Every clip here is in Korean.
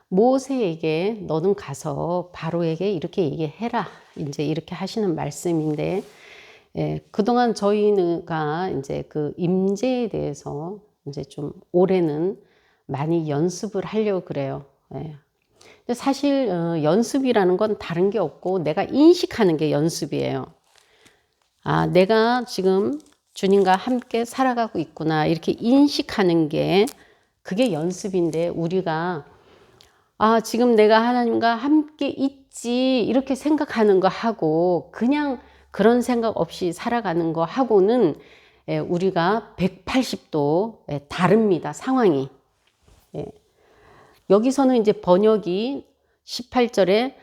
모세에게 너는 가서 바로에게 이렇게 얘기해라. 이제 이렇게 하시는 말씀인데, 그동안 저희가 이제 그 임재에 대해서 이제 좀 올해는 많이 연습을 하려고 그래요. 근데 사실 연습이라는 건 다른 게 없고 내가 인식하는 게 연습이에요. 아, 내가 지금 주님과 함께 살아가고 있구나. 이렇게 인식하는 게 그게 연습인데 우리가 아, 지금 내가 하나님과 함께 있지. 이렇게 생각하는 거 하고 그냥 그런 생각 없이 살아가는 거 하고는 우리가 180도 다릅니다. 상황이. 여기서는 이제 번역이 18절에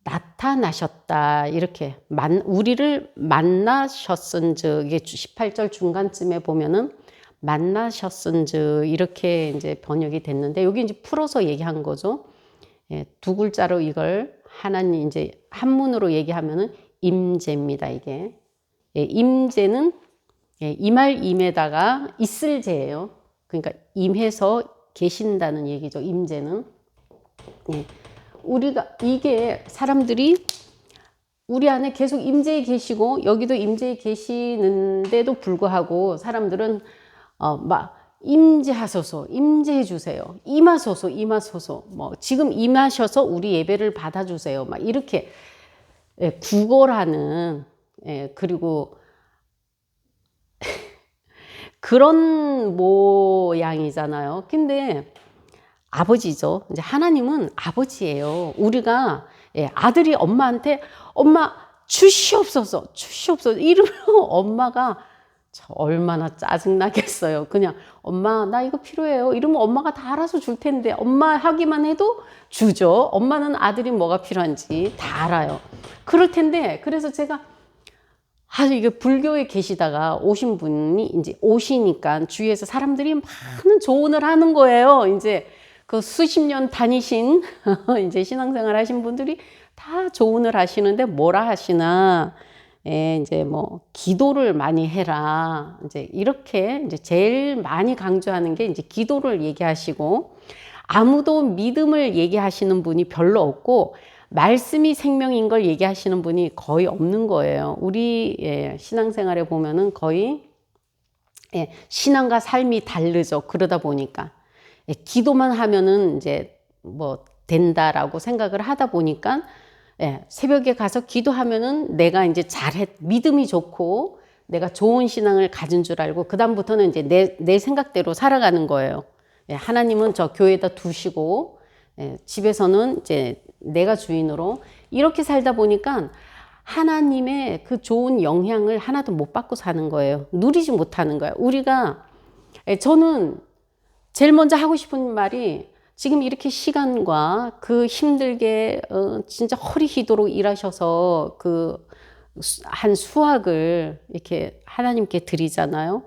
나타나셨다 이렇게 우리를 만나셨은즉 이게 18절 중간쯤에 보면은 만나셨은즉 이렇게 이제 번역이 됐는데 여기 이제 풀어서 얘기한 거죠. 두 글자로 이걸 하나님 이제 한문으로 얘기하면은 임재입니다. 이게 임재는 임할 임에다가 있을 재예요. 그러니까 임해서 계신다는 얘기죠. 임재는 우리가 이게 사람들이 우리 안에 계속 임재에 계시고 여기도 임재에 계시는데도 불구하고 사람들은 막 임재하소서, 임재해 주세요, 임하소서, 임하소서, 뭐 지금 임하셔서 우리 예배를 받아주세요, 막 이렇게 구걸하는 그리고 그런 모양이잖아요. 근데 아버지죠. 이제 하나님은 아버지예요. 우리가 아들이 엄마한테 엄마 주시옵소서, 주시옵소서 이러면 엄마가 얼마나 짜증나겠어요. 그냥 엄마 나 이거 필요해요. 이러면 엄마가 다 알아서 줄 텐데 엄마 하기만 해도 주죠. 엄마는 아들이 뭐가 필요한지 다 알아요. 그럴 텐데 그래서 제가 아주 이게 불교에 계시다가 오신 분이 이제 오시니까 주위에서 사람들이 많은 조언을 하는 거예요. 이제 그 수십 년 다니신 이제 신앙생활 하신 분들이 다 조언을 하시는데 뭐라 하시나 이제 뭐 기도를 많이 해라 이제 이렇게 이제 제일 많이 강조하는 게 이제 기도를 얘기하시고 아무도 믿음을 얘기하시는 분이 별로 없고 말씀이 생명인 걸 얘기하시는 분이 거의 없는 거예요. 우리 신앙생활에 보면은 거의 신앙과 삶이 다르죠. 그러다 보니까 기도만 하면은 이제 뭐 된다라고 생각을 하다 보니까 새벽에 가서 기도하면은 내가 이제 믿음이 좋고 내가 좋은 신앙을 가진 줄 알고 그다음부터는 이제 내 생각대로 살아가는 거예요. 하나님은 저 교회에다 두시고 집에서는 이제 내가 주인으로 이렇게 살다 보니까 하나님의 그 좋은 영향을 하나도 못 받고 사는 거예요. 누리지 못하는 거예요. 우리가 저는 제일 먼저 하고 싶은 말이 지금 이렇게 시간과 그 힘들게 진짜 허리 휘도록 일하셔서 그 한 수확을 이렇게 하나님께 드리잖아요.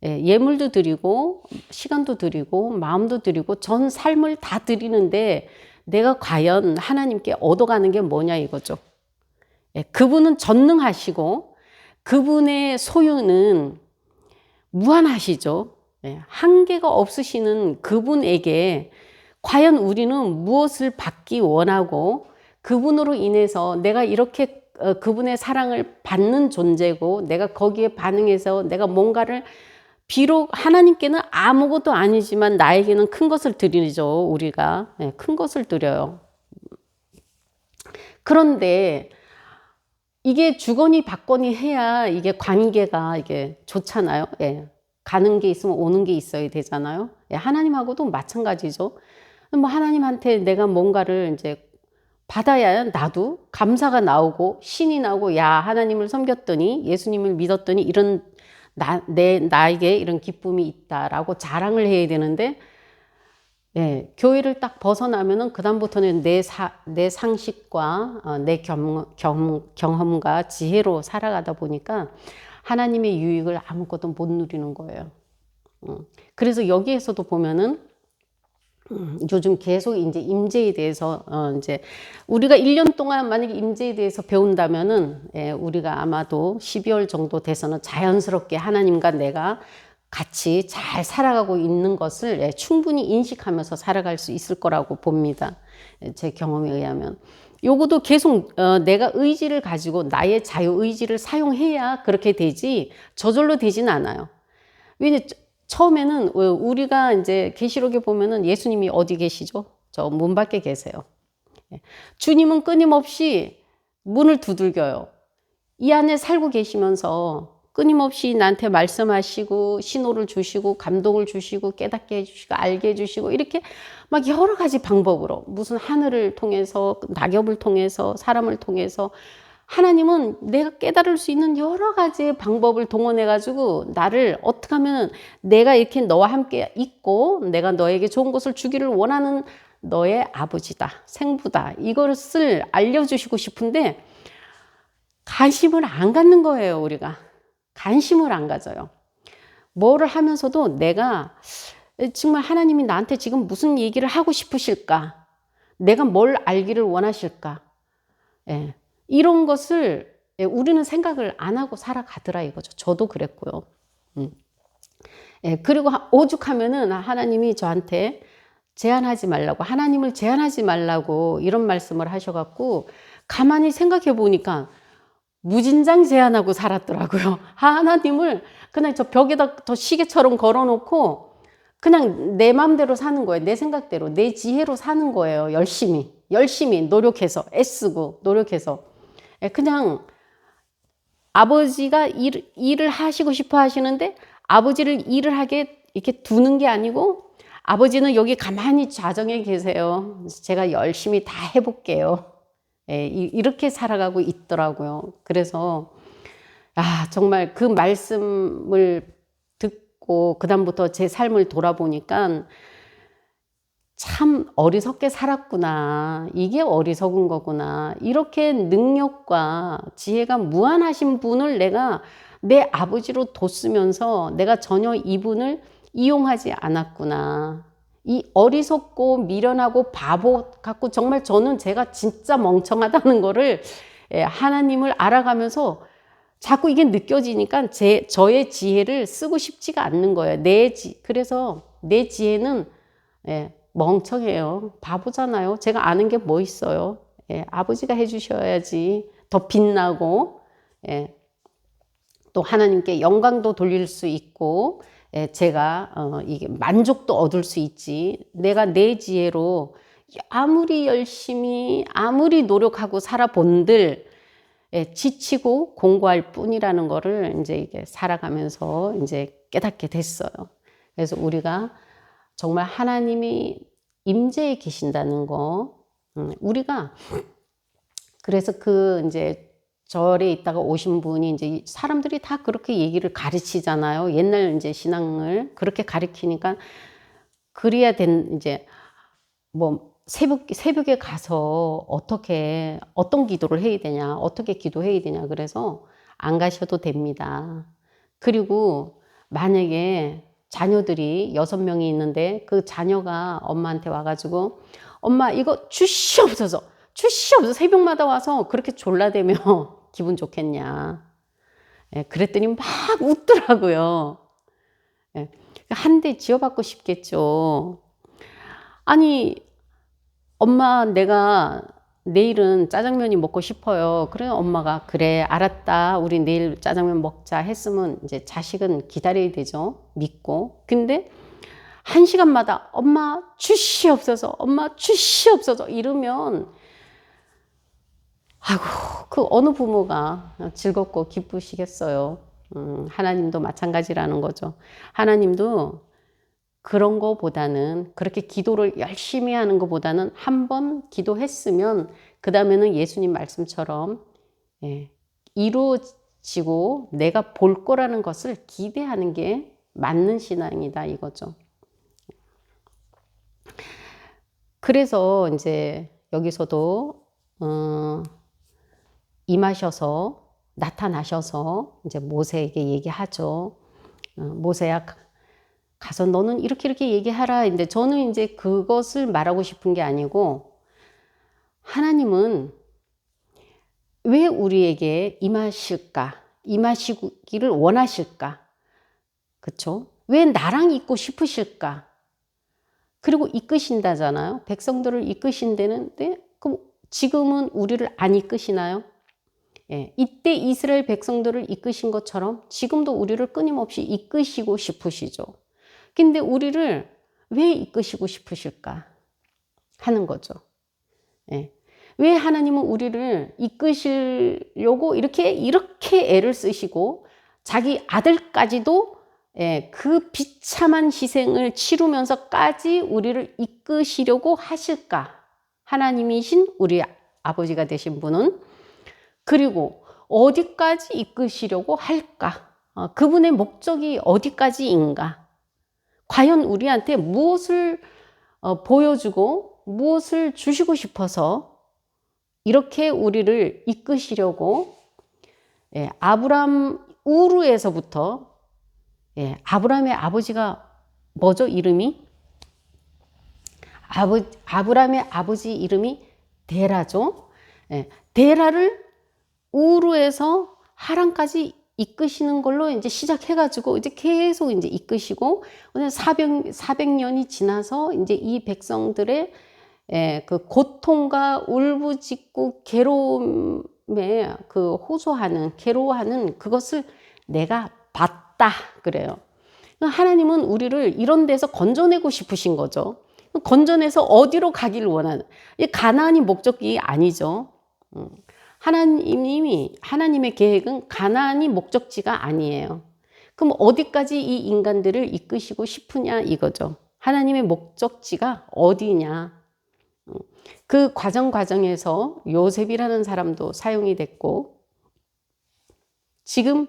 예물도 드리고 시간도 드리고 마음도 드리고 전 삶을 다 드리는데 내가 과연 하나님께 얻어가는 게 뭐냐 이거죠. 그분은 전능하시고 그분의 소유는 무한하시죠. 한계가 없으시는 그분에게 과연 우리는 무엇을 받기 원하고 그분으로 인해서 내가 이렇게 그분의 사랑을 받는 존재고 내가 거기에 반응해서 내가 뭔가를 비록 하나님께는 아무것도 아니지만 나에게는 큰 것을 드리죠. 우리가 큰 것을 드려요. 그런데 이게 주거니 받거니 해야 이게 관계가 이게 좋잖아요. 가는 게 있으면 오는 게 있어야 되잖아요. 하나님하고도 마찬가지죠. 뭐 하나님한테 내가 뭔가를 이제 받아야 나도 감사가 나오고 신이 나오고 야 하나님을 섬겼더니 예수님을 믿었더니 이런 나에게 이런 기쁨이 있다라고 자랑을 해야 되는데 교회를 딱 벗어나면은 그다음부터는 내 상식과 내 경험과 지혜로 살아가다 보니까 하나님의 유익을 아무것도 못 누리는 거예요. 그래서 여기에서도 보면은 요즘 계속 이제 임재에 대해서 이제 우리가 1년 동안 만약에 임재에 대해서 배운다면은 우리가 아마도 12월 정도 돼서는 자연스럽게 하나님과 내가 같이 잘 살아가고 있는 것을 충분히 인식하면서 살아갈 수 있을 거라고 봅니다. 제 경험에 의하면. 요것도 계속 내가 의지를 가지고 나의 자유의지를 사용해야 그렇게 되지 저절로 되진 않아요. 왜냐 처음에는 우리가 이제 계시록에 보면은 예수님이 어디 계시죠? 저 문 밖에 계세요. 주님은 끊임없이 문을 두들겨요. 이 안에 살고 계시면서 끊임없이 나한테 말씀하시고 신호를 주시고 감동을 주시고 깨닫게 해주시고 알게 해주시고 이렇게 막 여러 가지 방법으로 무슨 하늘을 통해서 낙엽을 통해서 사람을 통해서 하나님은 내가 깨달을 수 있는 여러 가지의 방법을 동원해 가지고 나를 어떻게 하면 내가 이렇게 너와 함께 있고 내가 너에게 좋은 것을 주기를 원하는 너의 아버지다 생부다 이것을 알려주시고 싶은데 관심을 안 갖는 거예요. 우리가 관심을 안 가져요. 뭐를 하면서도 내가 정말 하나님이 나한테 지금 무슨 얘기를 하고 싶으실까? 내가 뭘 알기를 원하실까? 예. 이런 것을 우리는 생각을 안 하고 살아가더라 이거죠. 저도 그랬고요. 예. 그리고 오죽하면은 하나님이 저한테 제한하지 말라고 하나님을 제한하지 말라고 이런 말씀을 하셔갖고 가만히 생각해 보니까 무진장 제한하고 살았더라고요. 하나님을 그냥 저 벽에다 더 시계처럼 걸어놓고 그냥 내 마음대로 사는 거예요. 내 생각대로 내 지혜로 사는 거예요. 열심히 노력해서 애쓰고 노력해서 그냥 아버지가 일을 하시고 싶어 하시는데 아버지를 일을 하게 이렇게 두는 게 아니고 아버지는 여기 가만히 좌정에 계세요. 제가 열심히 다 해볼게요. 이렇게 살아가고 있더라고요. 그래서 정말 그 말씀을 듣고 그다음부터 제 삶을 돌아보니까 참 어리석게 살았구나. 이게 어리석은 거구나. 이렇게 능력과 지혜가 무한하신 분을 내가 내 아버지로 뒀으면서 내가 전혀 이분을 이용하지 않았구나. 이 어리석고 미련하고 바보 같고 정말 저는 제가 진짜 멍청하다는 거를 하나님을 알아가면서 자꾸 이게 느껴지니까 저의 지혜를 쓰고 싶지가 않는 거예요. 그래서 내 지혜는 멍청해요. 바보잖아요. 제가 아는 게 뭐 있어요. 아버지가 해주셔야지 더 빛나고 또 하나님께 영광도 돌릴 수 있고 제가 이게 만족도 얻을 수 있지. 내가 내 지혜로 아무리 열심히 아무리 노력하고 살아본들 지치고 공고할 뿐이라는 거를 이제 이게 살아가면서 이제 깨닫게 됐어요. 그래서 우리가 정말 하나님이 임재에 계신다는 거, 우리가 그래서 이제 절에 있다가 오신 분이 이제 사람들이 다 그렇게 얘기를 가르치잖아요. 옛날 이제 신앙을 그렇게 가르치니까 그래야 이제 뭐 새벽에 가서 어떤 기도를 해야 되냐, 어떻게 기도해야 되냐. 그래서 안 가셔도 됩니다. 그리고 만약에 자녀들이 6명이 있는데 그 자녀가 엄마한테 와가지고 엄마 이거 주시옵소서 새벽마다 와서 그렇게 졸라대며 기분 좋겠냐. 그랬더니 막 웃더라고요. 한 대 지어받고 싶겠죠. 아니 엄마 내가 내일은 짜장면이 먹고 싶어요. 그래 엄마가 그래 알았다 우리 내일 짜장면 먹자 했으면 이제 자식은 기다려야 되죠. 믿고. 근데 1시간마다 엄마 주시옵소서 엄마 주시옵소서 이러면 아이고 그 어느 부모가 즐겁고 기쁘시겠어요. 하나님도 마찬가지라는 거죠. 하나님도 그런 거보다는 그렇게 기도를 열심히 하는 것보다는 한 번 기도했으면 그 다음에는 예수님 말씀처럼 이루어지고 내가 볼 거라는 것을 기대하는 게 맞는 신앙이다 이거죠. 그래서 이제 여기서도 임하셔서 나타나셔서 이제 모세에게 얘기하죠. 모세야 가서 너는 이렇게 얘기하라. 근데 저는 이제 그것을 말하고 싶은 게 아니고 하나님은 왜 우리에게 임하실까? 임하시기를 원하실까? 그쵸? 왜 나랑 있고 싶으실까? 그리고 이끄신다잖아요. 백성들을 이끄신다는데 그럼 지금은 우리를 안 이끄시나요? 예, 이때 이스라엘 백성들을 이끄신 것처럼 지금도 우리를 끊임없이 이끄시고 싶으시죠. 근데 우리를 왜 이끄시고 싶으실까 하는 거죠. 예. 왜 하나님은 우리를 이끄시려고 이렇게 애를 쓰시고 자기 아들까지도 그 비참한 희생을 치르면서까지 우리를 이끄시려고 하실까? 하나님이신 우리 아버지가 되신 분은 그리고 어디까지 이끄시려고 할까? 그분의 목적이 어디까지인가? 과연 우리한테 무엇을 보여주고 무엇을 주시고 싶어서 이렇게 우리를 이끄시려고 아브람 우르에서부터 아브람의 아버지가 뭐죠? 이름이? 아브람의 아버지 이름이 데라죠. 데라를 우르에서 하란까지 이끄시는 걸로 이제 시작해가지고 이제 계속 이제 이끄시고 400년이 지나서 이제 이 백성들의 그 고통과 울부짖고 괴로움에 그 호소하는 괴로워하는 그것을 내가 봤다 그래요. 하나님은 우리를 이런 데서 건져내고 싶으신 거죠. 건져내서 어디로 가기를 원하는, 가나안이 목적이 아니죠. 하나님의 계획은 가나안이 목적지가 아니에요. 그럼 어디까지 이 인간들을 이끄시고 싶으냐 이거죠. 하나님의 목적지가 어디냐. 그 과정에서 요셉이라는 사람도 사용이 됐고 지금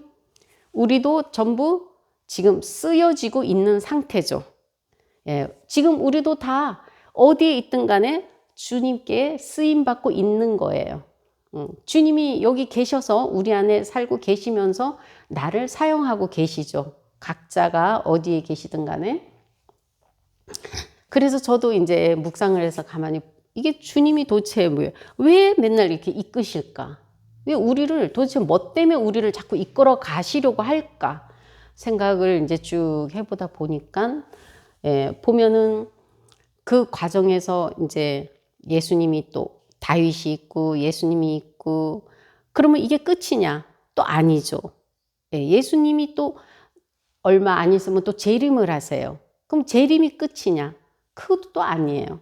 우리도 전부 지금 쓰여지고 있는 상태죠. 지금 우리도 다 어디에 있든 간에 주님께 쓰임받고 있는 거예요. 주님이 여기 계셔서 우리 안에 살고 계시면서 나를 사용하고 계시죠. 각자가 어디에 계시든 간에. 그래서 저도 이제 묵상을 해서 가만히 이게 주님이 도대체 뭐예요? 왜 맨날 이렇게 이끄실까? 왜 우리를 도대체 뭐 때문에 우리를 자꾸 이끌어 가시려고 할까? 생각을 이제 쭉 해보다 보니까 보면은 그 과정에서 이제 예수님이 또 다윗이 있고 예수님이 있고 그러면 이게 끝이냐? 또 아니죠. 예수님이 또 얼마 안 있으면 또 재림을 하세요. 그럼 재림이 끝이냐? 그것도 또 아니에요.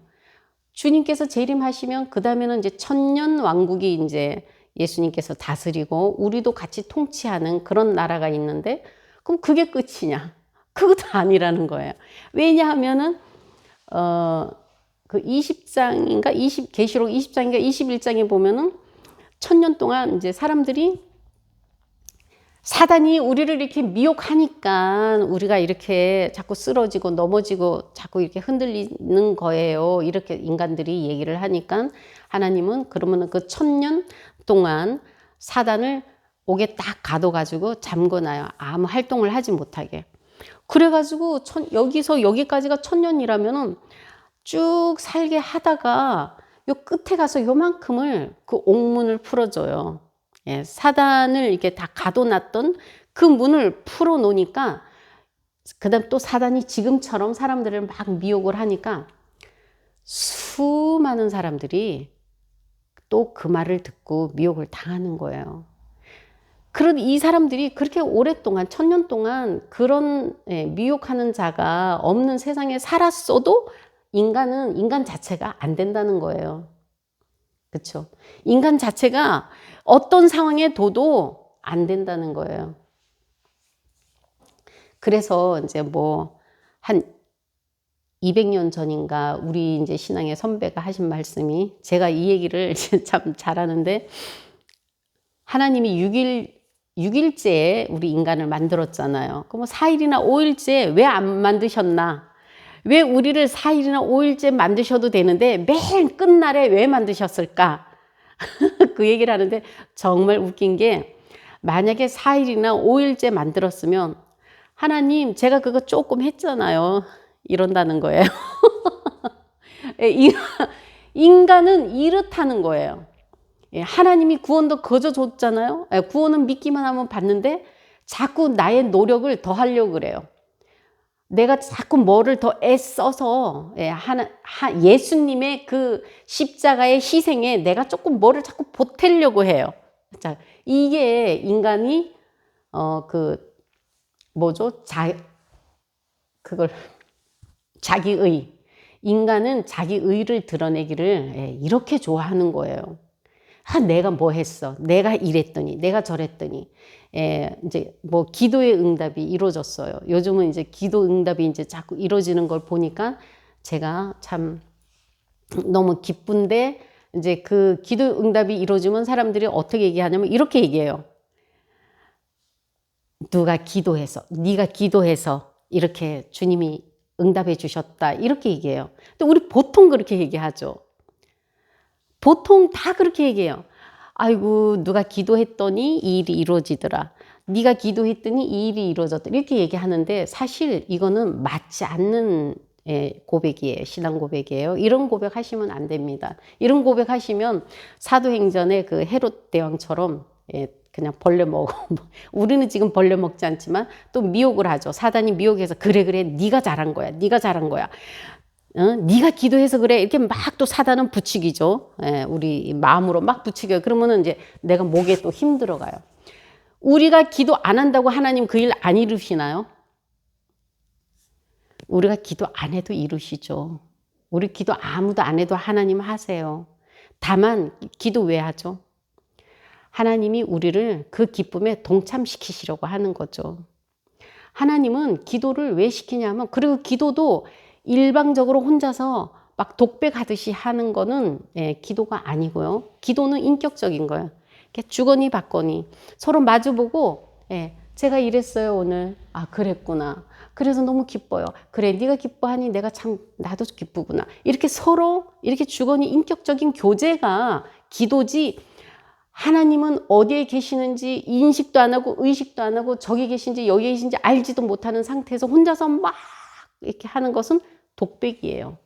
주님께서 재림하시면 그 다음에는 이제 천년 왕국이 이제 예수님께서 다스리고 우리도 같이 통치하는 그런 나라가 있는데 그럼 그게 끝이냐? 그것도 아니라는 거예요. 왜냐하면은 그 20장인가 계시록 20장인가 21장에 보면은 천년 동안 이제 사람들이 사단이 우리를 이렇게 미혹하니까 우리가 이렇게 자꾸 쓰러지고 넘어지고 자꾸 이렇게 흔들리는 거예요. 이렇게 인간들이 얘기를 하니까 하나님은 그러면은 그 1000년 동안 사단을 옥에 딱 가둬가지고 잠궈놔요. 아무 활동을 하지 못하게. 그래가지고 여기서 여기까지가 1000년이라면은 쭉 살게 하다가 요 끝에 가서 요만큼을 그 옥문을 풀어줘요. 사단을 이렇게 다 가둬놨던 그 문을 풀어놓으니까 그 다음 또 사단이 지금처럼 사람들을 막 미혹을 하니까 수많은 사람들이 또 그 말을 듣고 미혹을 당하는 거예요. 그런 이 사람들이 그렇게 오랫동안 1000년 동안 그런 미혹하는 자가 없는 세상에 살았어도 인간 자체가 안 된다는 거예요. 그렇죠? 인간 자체가 어떤 상황에 둬도 안 된다는 거예요. 그래서 이제 뭐 한 200년 전인가 우리 이제 신앙의 선배가 하신 말씀이 제가 이 얘기를 참 잘하는데 하나님이 6일째에 우리 인간을 만들었잖아요. 그럼 4일이나 5일째 왜 안 만드셨나? 왜 우리를 4일이나 5일째 만드셔도 되는데 맨 끝날에 왜 만드셨을까? 그 얘기를 하는데 정말 웃긴 게 만약에 4일이나 5일째 만들었으면 하나님 제가 그거 조금 했잖아요. 이런다는 거예요. 인간은 이렇다는 거예요. 하나님이 구원도 거저 줬잖아요. 구원은 믿기만 하면 받는데 자꾸 나의 노력을 더 하려고 그래요. 내가 자꾸 뭐를 더 애써서 예수님의 그 십자가의 희생에 내가 조금 뭐를 자꾸 보태려고 해요. 자, 이게 인간이 뭐죠? 그걸 자기의, 인간은 자기의를 드러내기를 이렇게 좋아하는 거예요. 내가 뭐 했어? 내가 이랬더니, 내가 저랬더니, 이제 뭐 기도의 응답이 이루어졌어요. 요즘은 이제 기도 응답이 이제 자꾸 이루어지는 걸 보니까 제가 참 너무 기쁜데, 이제 그 기도 응답이 이루어지면 사람들이 어떻게 얘기하냐면 이렇게 얘기해요. 누가 기도해서, 네가 기도해서 이렇게 주님이 응답해 주셨다. 이렇게 얘기해요. 근데 우리 보통 그렇게 얘기하죠. 보통 다 그렇게 얘기해요. 아이고 누가 기도했더니 이 일이 이루어지더라. 네가 기도했더니 이 일이 이루어졌다. 이렇게 얘기하는데 사실 이거는 맞지 않는 고백이에요. 신앙 고백이에요. 이런 고백 하시면 안 됩니다. 이런 고백 하시면 사도행전의 그 헤롯 대왕처럼 그냥 벌레 먹어. 우리는 지금 벌레 먹지 않지만 또 미혹을 하죠. 사단이 미혹해서 그래 네가 잘한 거야. 네가 잘한 거야. 네가 기도해서 그래. 이렇게 막 또 사단은 부추기죠. 우리 마음으로 막 부추겨요. 그러면은 이제 내가 목에 또 힘 들어가요. 우리가 기도 안 한다고 하나님 그 일 안 이루시나요? 우리가 기도 안 해도 이루시죠. 우리 기도 아무도 안 해도 하나님 하세요. 다만 기도 왜 하죠? 하나님이 우리를 그 기쁨에 동참시키시려고 하는 거죠. 하나님은 기도를 왜 시키냐면, 그리고 기도도 일방적으로 혼자서 막 독백하듯이 하는 거는 기도가 아니고요. 기도는 인격적인 거예요. 주거니 받거니 서로 마주보고 제가 이랬어요 오늘. 아 그랬구나. 그래서 너무 기뻐요. 그래 네가 기뻐하니 내가 참 나도 기쁘구나. 이렇게 서로 이렇게 주거니 인격적인 교제가 기도지, 하나님은 어디에 계시는지 인식도 안 하고 의식도 안 하고 저기 계신지 여기 계신지 알지도 못하는 상태에서 혼자서 막 이렇게 하는 것은 독백이에요.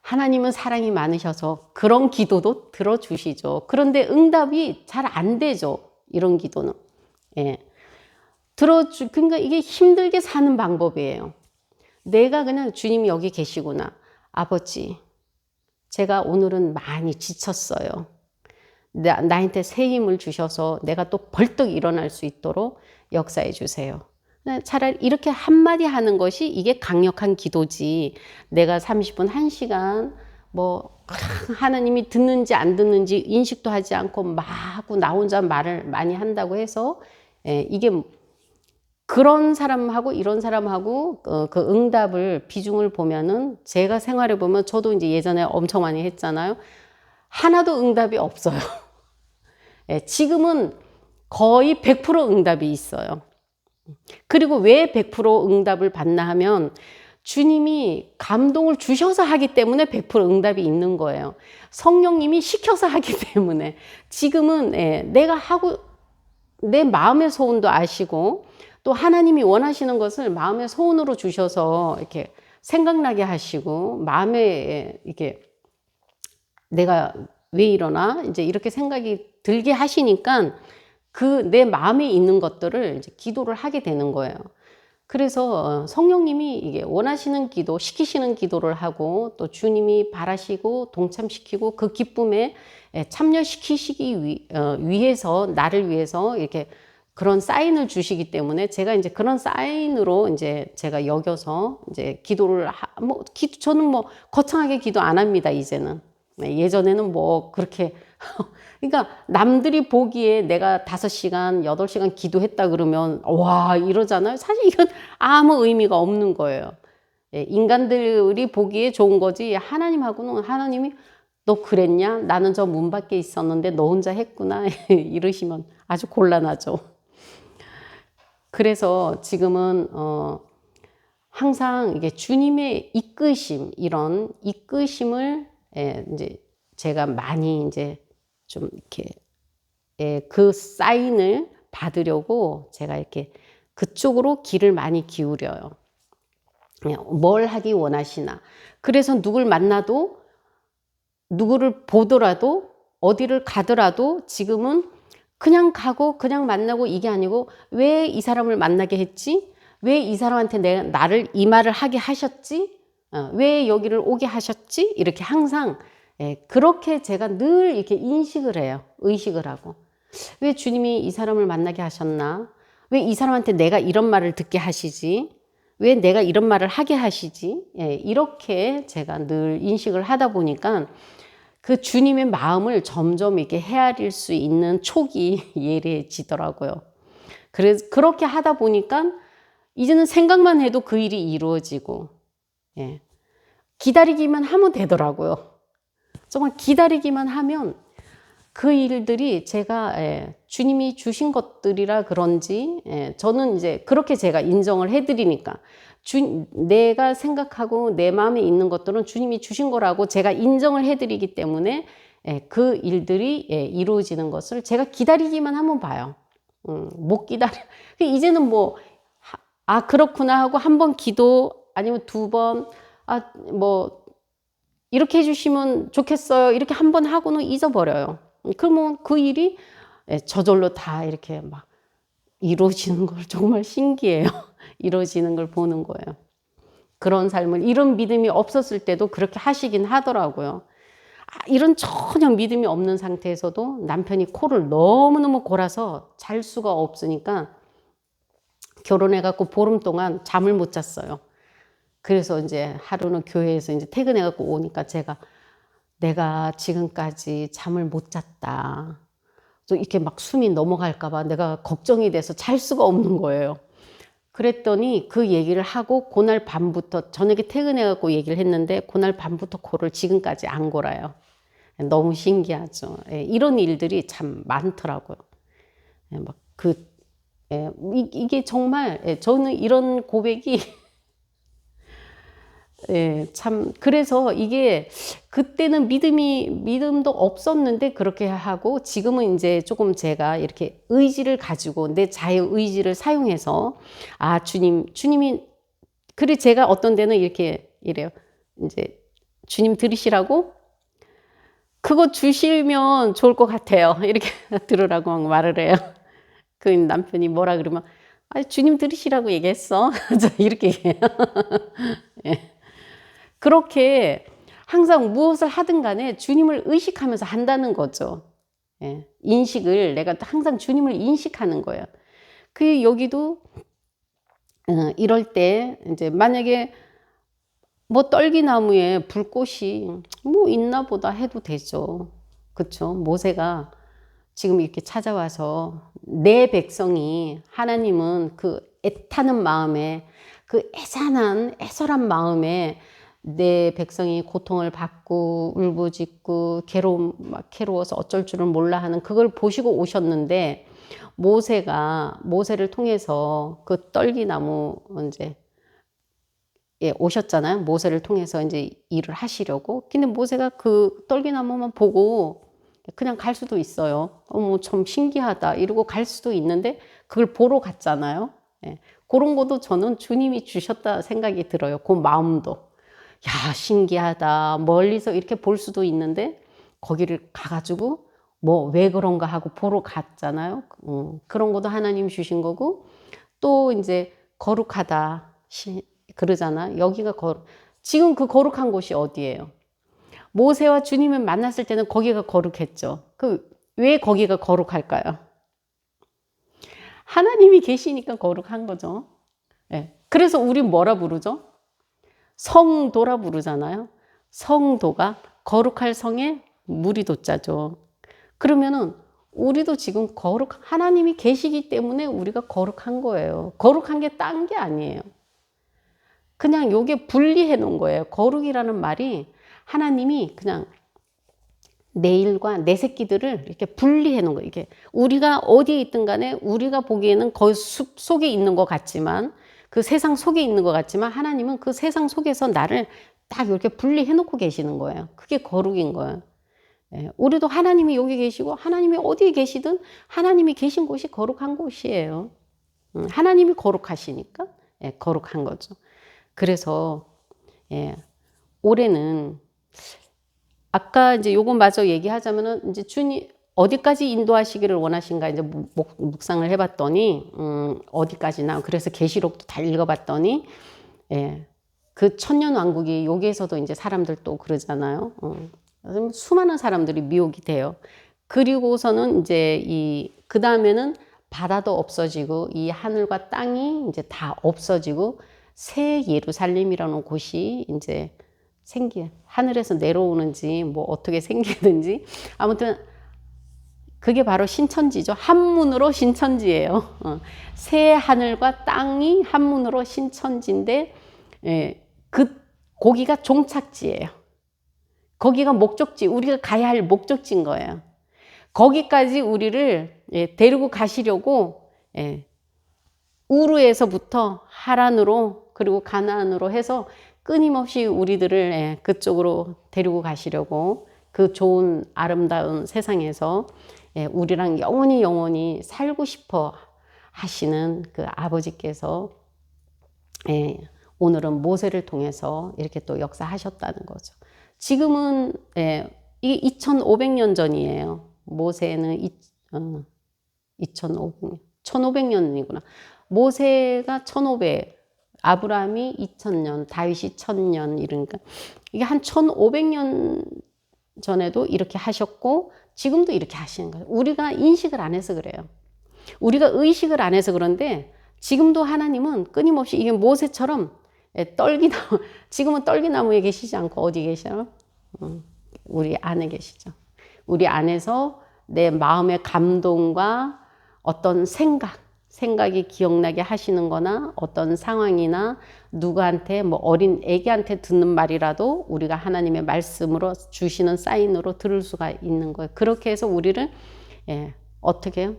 하나님은 사랑이 많으셔서 그런 기도도 들어주시죠. 그런데 응답이 잘 안 되죠. 이런 기도는. 그러니까 이게 힘들게 사는 방법이에요. 내가 그냥 주님이 여기 계시구나. 아버지, 제가 오늘은 많이 지쳤어요. 나한테 새 힘을 주셔서 내가 또 벌떡 일어날 수 있도록 역사해 주세요. 차라리 이렇게 한마디 하는 것이 이게 강력한 기도지, 내가 30분, 1시간 뭐 하나님이 듣는지 안 듣는지 인식도 하지 않고 막 하고 나 혼자 말을 많이 한다고 해서 이게 그런 사람하고 이런 사람하고 그 응답을 비중을 보면은, 제가 생활해 보면 저도 이제 예전에 엄청 많이 했잖아요. 하나도 응답이 없어요. 지금은 거의 100% 응답이 있어요. 그리고 왜 100% 응답을 받나 하면 주님이 감동을 주셔서 하기 때문에 100% 응답이 있는 거예요. 성령님이 시켜서 하기 때문에. 지금은 내가 하고 내 마음의 소원도 아시고 또 하나님이 원하시는 것을 마음의 소원으로 주셔서 이렇게 생각나게 하시고, 마음에 이렇게 내가 왜 이러나 이제 이렇게 생각이 들게 하시니까 그 내 마음에 있는 것들을 이제 기도를 하게 되는 거예요. 그래서 성령님이 이게 원하시는 기도, 시키시는 기도를 하고 또 주님이 바라시고 동참시키고 그 기쁨에 참여시키시기 위해서, 나를 위해서 이렇게 그런 사인을 주시기 때문에 제가 이제 그런 사인으로 이제 제가 여겨서 이제 기도를 저는 뭐 거창하게 기도 안 합니다, 이제는. 예전에는 뭐 그렇게 그러니까 남들이 보기에 내가 5시간, 8시간 기도했다 그러면 와 이러잖아요. 사실 이건 아무 의미가 없는 거예요. 인간들이 보기에 좋은 거지, 하나님하고는, 하나님이 너 그랬냐? 나는 저 문 밖에 있었는데 너 혼자 했구나. 이러시면 아주 곤란하죠. 그래서 지금은 항상 이게 주님의 이끄심, 이런 이끄심을 이제 제가 많이 이제 좀 이렇게 그 사인을 받으려고 제가 이렇게 그쪽으로 귀를 많이 기울여요. 뭘 하기 원하시나. 그래서 누굴 만나도, 누구를 보더라도, 어디를 가더라도 지금은 그냥 가고 그냥 만나고 이게 아니고 왜 이 사람을 만나게 했지? 왜 이 사람한테 나를 이 말을 하게 하셨지? 왜 여기를 오게 하셨지? 이렇게 항상 그렇게 제가 늘 이렇게 인식을 해요. 의식을 하고. 왜 주님이 이 사람을 만나게 하셨나? 왜 이 사람한테 내가 이런 말을 듣게 하시지? 왜 내가 이런 말을 하게 하시지? 이렇게 제가 늘 인식을 하다 보니까 그 주님의 마음을 점점 이렇게 헤아릴 수 있는 촉이 예리해지더라고요. 그래서 그렇게 하다 보니까 이제는 생각만 해도 그 일이 이루어지고, 기다리기만 하면 되더라고요. 정말 기다리기만 하면 그 일들이 제가 주님이 주신 것들이라 그런지 저는 이제 그렇게 제가 인정을 해드리니까 내가 생각하고 내 마음에 있는 것들은 주님이 주신 거라고 제가 인정을 해드리기 때문에 그 일들이 이루어지는 것을 제가 기다리기만 하면 봐요. 못 기다려. 이제는 뭐 그렇구나 하고 한 번 기도 아니면 두 번 뭐 이렇게 해주시면 좋겠어요. 이렇게 한 번 하고는 잊어버려요. 그러면 그 일이 저절로 다 이렇게 막 이루어지는 걸 정말 신기해요. 이루어지는 걸 보는 거예요. 그런 삶을, 이런 믿음이 없었을 때도 그렇게 하시긴 하더라고요. 이런 전혀 믿음이 없는 상태에서도 남편이 코를 너무너무 골아서 잘 수가 없으니까 결혼해갖고 보름 동안 잠을 못 잤어요. 그래서 이제 하루는 교회에서 이제 퇴근해갖고 오니까 내가 지금까지 잠을 못 잤다. 또 이렇게 막 숨이 넘어갈까봐 내가 걱정이 돼서 잘 수가 없는 거예요. 그랬더니 그 얘기를 하고 그날 밤부터 저녁에 퇴근해갖고 얘기를 했는데 그날 밤부터 코를 지금까지 안 골아요. 너무 신기하죠. 이런 일들이 참 많더라고요. 이게 정말 저는 이런 고백이 참 그래서 이게 그때는 믿음도 없었는데 그렇게 하고 지금은 이제 조금 제가 이렇게 의지를 가지고 내 자유 의지를 사용해서 주님이 그래 제가 어떤 데는 이래요. 이제 주님 들으시라고 그거 주시면 좋을 것 같아요. 이렇게 들으라고 막 말을 해요. 그 남편이 뭐라 그러면 주님 들으시라고 얘기했어. 이렇게 얘기해요. 그렇게 항상 무엇을 하든 간에 주님을 의식하면서 한다는 거죠. 인식을 내가 항상 주님을 인식하는 거예요. 여기도 이럴 때 이제 만약에 뭐 떨기나무에 불꽃이 뭐 있나 보다 해도 되죠. 그렇죠? 모세가 지금 이렇게 찾아와서 내 백성이 하나님은 그 애타는 마음에 그 애절한 마음에 내 백성이 고통을 받고 울부짖고 괴로워서 어쩔 줄은 몰라 하는 그걸 보시고 오셨는데 모세를 통해서 그 떨기나무 이제 오셨잖아요. 모세를 통해서 이제 일을 하시려고. 근데 모세가 그 떨기나무만 보고 그냥 갈 수도 있어요. 참 신기하다 이러고 갈 수도 있는데 그걸 보러 갔잖아요. 그런 것도 저는 주님이 주셨다 생각이 들어요. 그 마음도. 야, 신기하다. 멀리서 이렇게 볼 수도 있는데 거기를 가가지고 뭐 왜 그런가 하고 보러 갔잖아요. 그런 것도 하나님 주신 거고 또 이제 거룩하다 그러잖아. 여기가 지금 그 거룩한 곳이 어디예요? 모세와 주님을 만났을 때는 거기가 거룩했죠. 왜 거기가 거룩할까요? 하나님이 계시니까 거룩한 거죠. 그래서 우리 뭐라 부르죠? 성도라 부르잖아요. 성도가 거룩할 성에 무리 도자죠. 그러면은 우리도 지금 하나님이 계시기 때문에 우리가 거룩한 거예요. 거룩한 게 딴 게 아니에요. 그냥 요게 분리해 놓은 거예요. 거룩이라는 말이 하나님이 그냥 내 일과 내 새끼들을 이렇게 분리해 놓은 거예요. 이게 우리가 어디에 있든 간에 우리가 보기에는 거의 숲 속에 있는 것 같지만 그 세상 속에 있는 것 같지만 하나님은 그 세상 속에서 나를 딱 이렇게 분리해 놓고 계시는 거예요. 그게 거룩인 거예요. 우리도 하나님이 여기 계시고 하나님이 어디에 계시든 하나님이 계신 곳이 거룩한 곳이에요. 하나님이 거룩하시니까 거룩한 거죠. 그래서 올해는 아까 이제 요거 마저 얘기하자면은 이제 어디까지 인도하시기를 원하신가 이제 묵상을 해봤더니 어디까지나 그래서 계시록도 다 읽어봤더니 예, 그 천년왕국이 여기에서도 이제 사람들 또 그러잖아요. 수많은 사람들이 미혹이 돼요. 그리고서는 이제 그 다음에는 바다도 없어지고 이 하늘과 땅이 이제 다 없어지고 새 예루살렘이라는 곳이 이제 하늘에서 내려오는지 뭐 어떻게 생기든지 아무튼 그게 바로 신천지죠. 한문으로 신천지예요. 새 하늘과 땅이 한문으로 신천지인데 예, 거기가 종착지예요. 거기가 목적지, 우리가 가야 할 목적지인 거예요. 거기까지 우리를 데리고 가시려고 우르에서부터 하란으로 그리고 가나안으로 해서 끊임없이 우리들을 그쪽으로 데리고 가시려고 그 좋은 아름다운 세상에서 우리랑 영원히 살고 싶어 하시는 그 아버지께서 오늘은 모세를 통해서 이렇게 또 역사하셨다는 거죠. 지금은 이게 2500년 전이에요. 모세는 1500년이구나. 모세가 1500, 아브라함이 2000년, 다윗이 1000년 이러니까 이게 한 1500년 전에도 이렇게 하셨고 지금도 이렇게 하시는 거예요. 우리가 인식을 안 해서 그래요. 우리가 의식을 안 해서 그런데 지금도 하나님은 끊임없이 이게 모세처럼 떨기나무, 지금은 떨기나무에 계시지 않고 어디 계셔요? 우리 안에 계시죠. 우리 안에서 내 마음의 감동과 어떤 생각이 기억나게 하시는 거나 어떤 상황이나 누구한테 뭐 어린 애기한테 듣는 말이라도 우리가 하나님의 말씀으로 주시는 사인으로 들을 수가 있는 거예요. 그렇게 해서 우리를 어떻게 해요?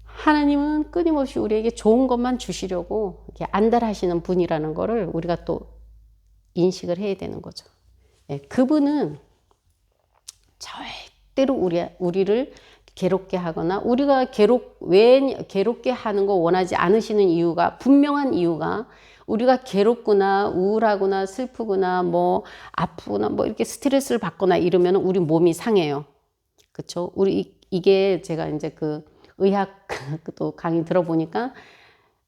하나님은 끊임없이 우리에게 좋은 것만 주시려고 이렇게 안달하시는 분이라는 거를 우리가 또 인식을 해야 되는 거죠. 그분은 절대로 우리를 괴롭게 하거나 우리가 왜 괴롭게 하는 거 원하지 않으시는 이유가 분명한 이유가 우리가 괴롭거나 우울하거나 슬프거나 뭐 아프거나 뭐 이렇게 스트레스를 받거나 이러면 우리 몸이 상해요. 그렇죠? 이게 제가 이제 그 의학 또 강의 들어보니까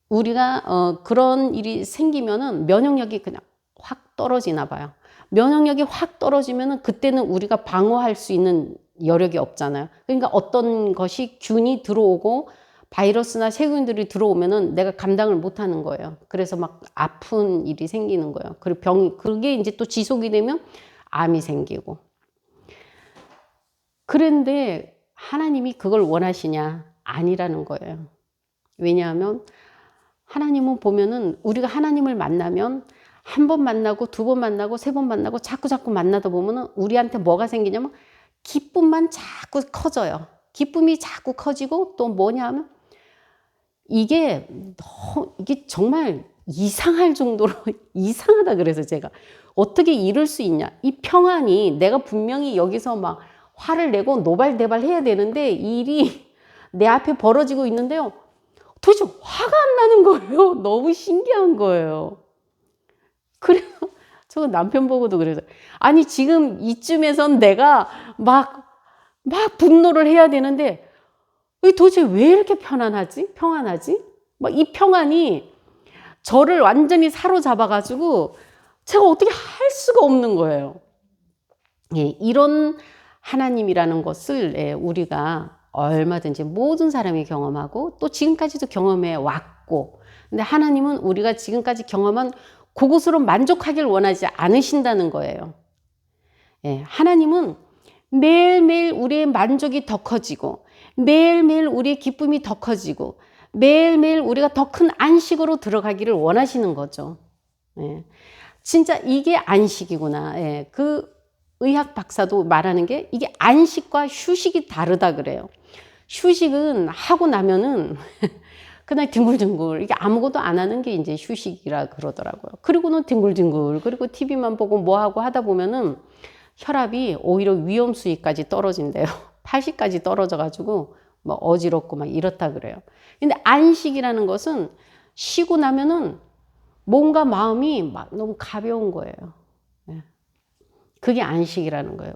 우리가 그런 일이 생기면은 면역력이 그냥 확 떨어지나 봐요. 면역력이 확 떨어지면은 그때는 우리가 방어할 수 있는 여력이 없잖아요. 그러니까 어떤 것이 균이 들어오고 바이러스나 세균들이 들어오면은 내가 감당을 못 하는 거예요. 그래서 막 아픈 일이 생기는 거예요. 그리고 그게 이제 또 지속이 되면 암이 생기고. 그런데 하나님이 그걸 원하시냐? 아니라는 거예요. 왜냐하면 하나님은 보면은 우리가 하나님을 만나면 한 번 만나고 두 번 만나고 세 번 만나고 자꾸 만나다 보면은 우리한테 뭐가 생기냐면 기쁨만 자꾸 커져요. 기쁨이 자꾸 커지고 또 뭐냐 하면 이게 정말 이상할 정도로 이상하다 그래서 제가 어떻게 이럴 수 있냐. 이 평안이 내가 분명히 여기서 막 화를 내고 노발대발 해야 되는데 일이 내 앞에 벌어지고 있는데요. 도대체 화가 안 나는 거예요. 너무 신기한 거예요. 그래서 저 남편 보고도 그래서 아니 지금 이쯤에선 내가 막 분노를 해야 되는데 도대체 왜 이렇게 평안하지? 막 이 평안이 저를 완전히 사로잡아 가지고 제가 어떻게 할 수가 없는 거예요. 이런 하나님이라는 것을 우리가 얼마든지 모든 사람이 경험하고 또 지금까지도 경험해 왔고 근데 하나님은 우리가 지금까지 경험한 그것으로 만족하길 원하지 않으신다는 거예요. 하나님은 매일매일 우리의 만족이 더 커지고 매일매일 우리의 기쁨이 더 커지고 매일매일 우리가 더 큰 안식으로 들어가기를 원하시는 거죠. 진짜 이게 안식이구나. 그 의학 박사도 말하는 게 이게 안식과 휴식이 다르다 그래요. 휴식은 하고 나면은 그냥 뒹굴뒹굴 이게 아무것도 안 하는 게 이제 휴식이라 그러더라고요. 그리고는 뒹굴뒹굴 그리고 TV만 보고 뭐 하고 하다 보면은 혈압이 오히려 위험 수위까지 떨어진대요. 80까지 떨어져 가지고 뭐 어지럽고 막 이렇다 그래요. 근데 안식이라는 것은 쉬고 나면은 몸과 마음이 막 너무 가벼운 거예요. 그게 안식이라는 거예요.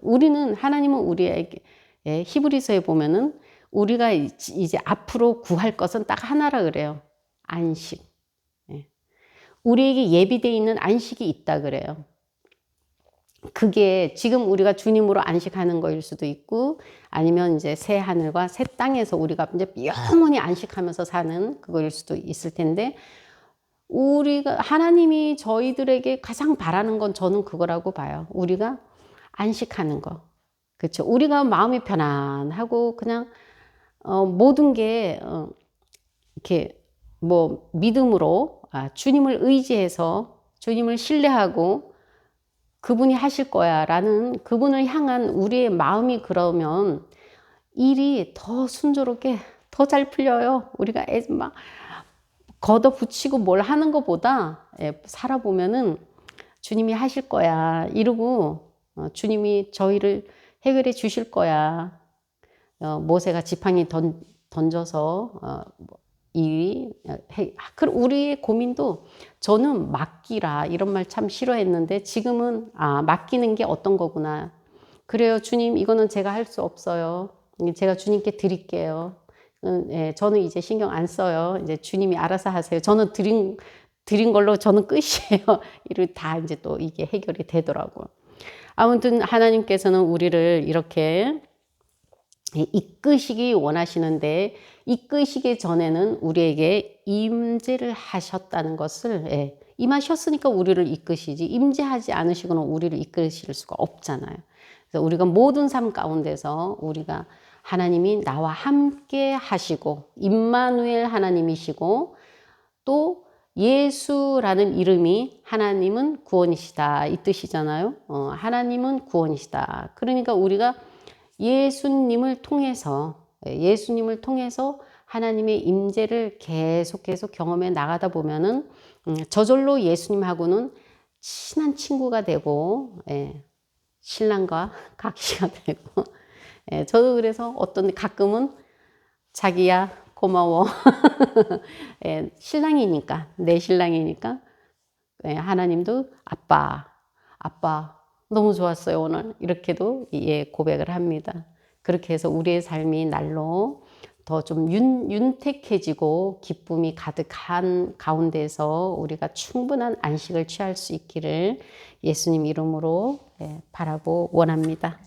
하나님은 우리에게 예, 히브리서에 보면은 우리가 이제 앞으로 구할 것은 딱 하나라 그래요. 안식. 예. 우리에게 예비되어 있는 안식이 있다 그래요. 그게 지금 우리가 주님으로 안식하는 거일 수도 있고, 아니면 이제 새 하늘과 새 땅에서 우리가 이제 영원히 안식하면서 사는 그거일 수도 있을 텐데, 우리가 하나님이 저희들에게 가장 바라는 건 저는 그거라고 봐요. 우리가 안식하는 거. 그렇죠. 우리가 마음이 편안하고 그냥 모든 게 이렇게 뭐 믿음으로 주님을 의지해서 주님을 신뢰하고 그분이 하실 거야 라는 그분을 향한 우리의 마음이 그러면 일이 더 순조롭게 더 잘 풀려요. 우리가 막 걷어붙이고 뭘 하는 것보다 살아보면은 주님이 하실 거야 이러고 주님이 저희를 해결해 주실 거야. 모세가 지팡이 던져서 우리의 고민도 저는 맡기라 이런 말 참 싫어했는데 지금은 맡기는 게 어떤 거구나. 그래요 주님 이거는 제가 할 수 없어요. 제가 주님께 드릴게요. 예, 저는 이제 신경 안 써요. 이제 주님이 알아서 하세요. 저는 드린 걸로 저는 끝이에요. 이를 다 이제 또 이게 해결이 되더라고요. 아무튼 하나님께서는 우리를 이렇게 이끄시기 원하시는데 이끄시기 전에는 우리에게 임재를 하셨다는 것을 임하셨으니까 우리를 이끄시지 임재하지 않으시고는 우리를 이끄실 수가 없잖아요. 그래서 우리가 모든 삶 가운데서 우리가 하나님이 나와 함께 하시고 임마누엘 하나님이시고 또 예수라는 이름이 하나님은 구원이시다 이 뜻이잖아요. 하나님은 구원이시다. 그러니까 우리가 예수님을 통해서 하나님의 임재를 계속해서 경험해 나가다 보면은 저절로 예수님하고는 친한 친구가 되고 신랑과 각시가 되고 저도 그래서 가끔은 자기야 고마워 신랑이니까 내 신랑이니까 하나님도 아빠 너무 좋았어요 오늘 이렇게도 고백을 합니다. 그렇게 해서 우리의 삶이 날로 더 좀 윤택해지고 기쁨이 가득한 가운데서 우리가 충분한 안식을 취할 수 있기를 예수님 이름으로 바라고 원합니다.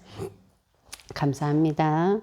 감사합니다.